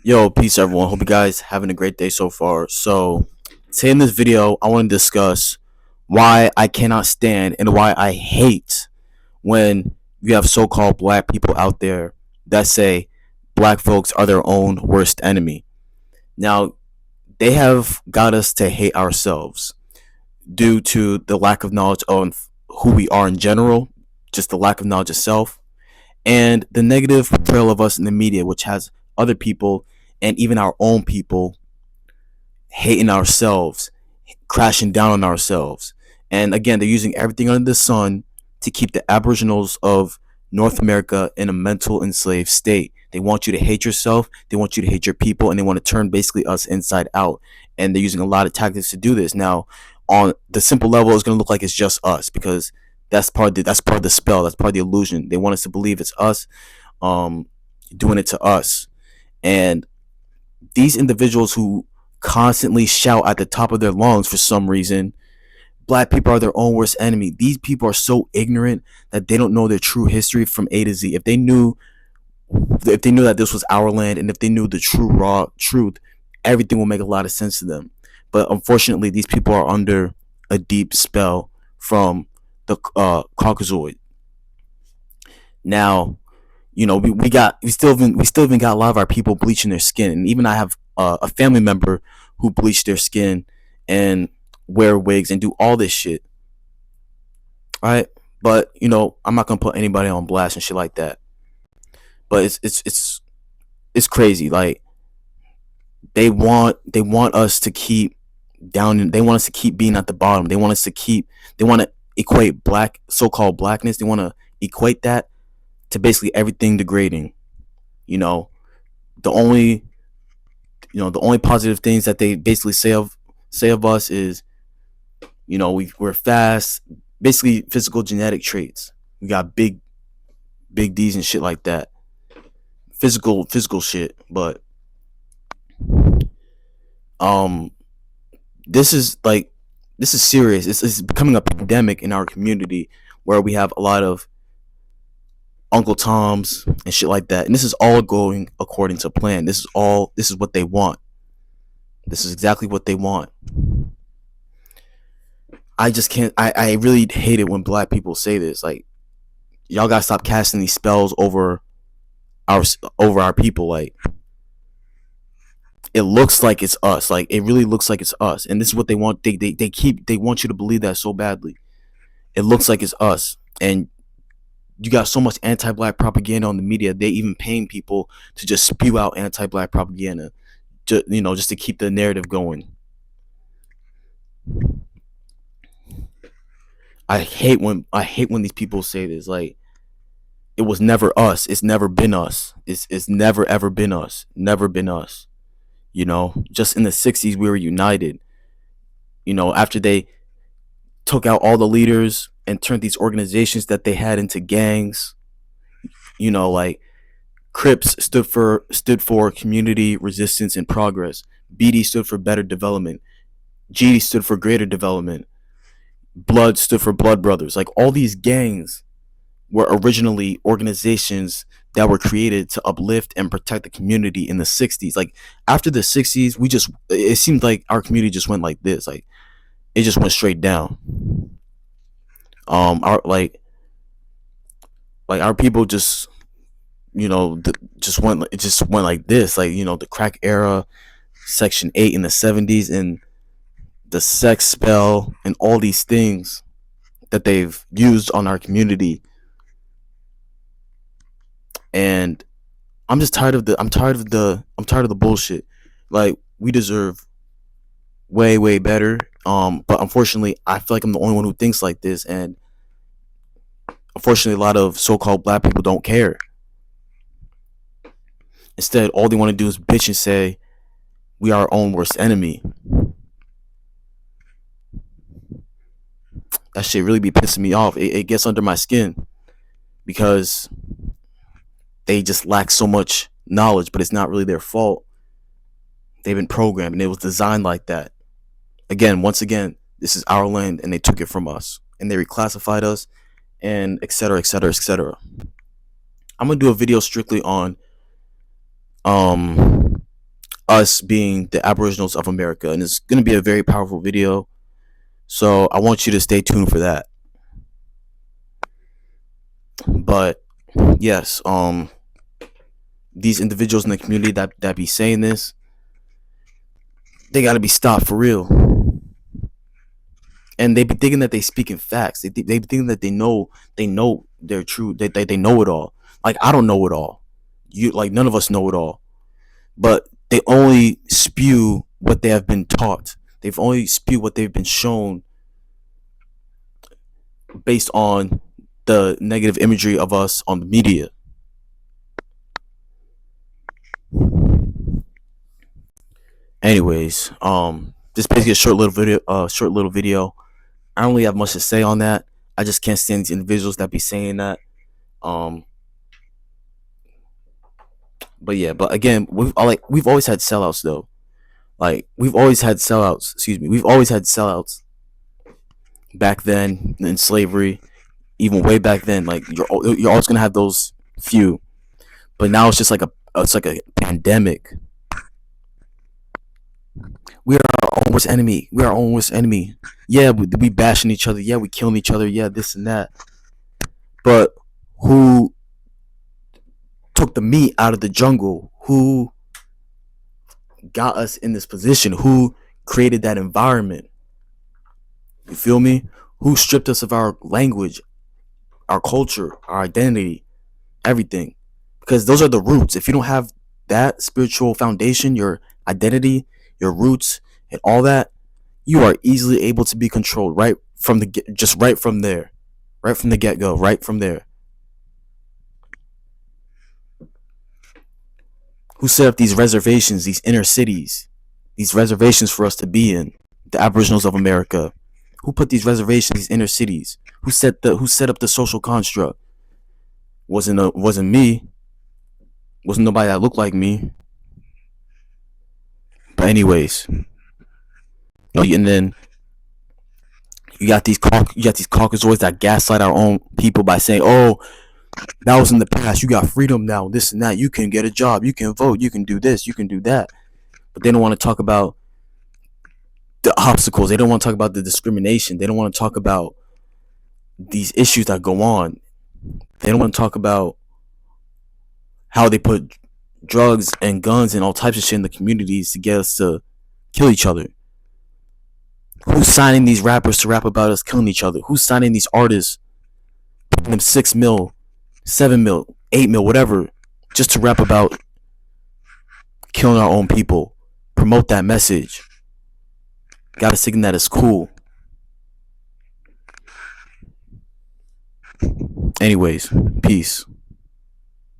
Yo, peace everyone. Hope you guys having a great day so far. So, today in this video, I want to discuss why I cannot stand and why I hate when you have so-called black people out there that say black folks are their own worst enemy. Now, they have got us to hate ourselves due to the lack of knowledge of who we are in general, just the lack of knowledge of self, and the negative portrayal of us in the media, which has other people and even our own people hating ourselves, crashing down on ourselves. And again, they're using everything under the sun to keep the Aboriginals of North America in a mental enslaved state. They want you to hate yourself, they want you to hate your people, and they want to turn basically us inside out. And they're using a lot of tactics to do this. Now, on the simple level, it's going to look like it's just us because that's part of the spell. That's part of the illusion. They want us to believe it's us, um, doing it to us. And these individuals who constantly shout at the top of their lungs for some reason black people are their own worst enemy. These people are so ignorant that they don't know their true history from A to Z. If they knew that this was our land and if they knew the true raw truth, everything will make a lot of sense to them. But unfortunately, these people are under a deep spell from the Caucasoid. Now, we still even got a lot of our people bleaching their skin, and even I have a family member who bleached their skin and wear wigs and do all this shit, right? But I'm not gonna put anybody on blast and shit like that. But it's crazy. Like they want us to keep down. They want us to keep being at the bottom. They want to equate black so-called blackness. They want to equate that to basically everything degrading. You know, the only the only positive things that they basically say of us is we're fast, basically physical genetic traits. We got big D's and shit like that. Physical shit. But um this is serious. It's becoming a pandemic in our community where we have a lot of Uncle Toms and shit like that. And this is all going according to plan. This is what they want. This is exactly what they want. I just can't I really hate it when black people say this. Like, y'all gotta stop casting these spells our over our people. Like, it looks like it's us. Like, it really looks like it's us. And this is what they want. They want you to believe that so badly. It looks like it's us. And you got so much anti-black propaganda on the media. They even paying people to just spew out anti-black propaganda, just to keep the narrative going. I hate when these people say this. Like, it was never us. It's never been us. It's never ever been us. Never been us. Just in the '60s we were united. After they took out all the leaders and turned these organizations that they had into gangs. Like, Crips stood for community resistance and progress. BD stood for better development. GD stood for greater development. Blood stood for Blood Brothers. Like, all these gangs were originally organizations that were created to uplift and protect the community in the '60s. Like, after the '60s, it seemed like our community just went like this. Like, it just went straight down. Our our people just just went like this. Like, the crack era, Section 8 in the '70s, and the sex spell and all these things that they've used on our community. And I'm tired of the bullshit. Like, we deserve way way better. But unfortunately, I feel like I'm the only one who thinks like this, and unfortunately, a lot of so-called black people don't care. Instead, all they want to do is bitch and say we are our own worst enemy. That shit really be pissing me off. It gets under my skin because they just lack so much knowledge, but it's not really their fault. They've been programmed and it was designed like that. Once again, this is our land and they took it from us and they reclassified us, and etc. etc. etc. I'm gonna do a video strictly on us being the Aboriginals of America, and it's going to be a very powerful video. So I want you to stay tuned for that. But yes, these individuals in the community that be saying this, they got to be stopped for real. And they be thinking that they speaking facts. They be thinking that they know they're true. They know it all. Like, I don't know it all. You, like, none of us know it all. But they only spew what they have been taught. They've only spew what they've been shown based on the negative imagery of us on the media. Anyways, this basically a short little video. I don't really have much to say on that. I just can't stand these individuals that be saying that. Um, but yeah, but again, we've always had sellouts though. Like, we've always had sellouts. Excuse me, we've always had sellouts. Back then in slavery, even way back then, like, you're always gonna have those few. But now it's like a pandemic. We are our own worst enemy. We are our own worst enemy. Yeah, we bashing each other. Yeah, we killing each other. Yeah, this and that. But who took the meat out of the jungle? Who got us in this position? Who created that environment? You feel me? Who stripped us of our language, our culture, our identity, everything? Because those are the roots. If you don't have that spiritual foundation, your identity, your roots, and all that, you are easily able to be controlled right from right from there, right from the get go, right from there. Who set up these reservations, these inner cities, these reservations for us to be in? The Aboriginals of America. Who put these reservations, these inner cities? Who set up the social construct? Wasn't me. Wasn't nobody that looked like me. But anyways, and then you got these Caucasoids that gaslight our own people by saying, "Oh, that was in the past. You got freedom now. This and that. You can get a job. You can vote. You can do this. You can do that." But they don't want to talk about the obstacles. They don't want to talk about the discrimination. They don't want to talk about these issues that go on. They don't want to talk about how they put drugs and guns and all types of shit in the communities to get us to kill each other. Who's signing these rappers to rap about us killing each other? Who's signing these artists, paying them 6 mil, 7 mil, 8 mil, whatever, just to rap about killing our own people? Promote that message. Gotta think that is cool. Anyways, peace.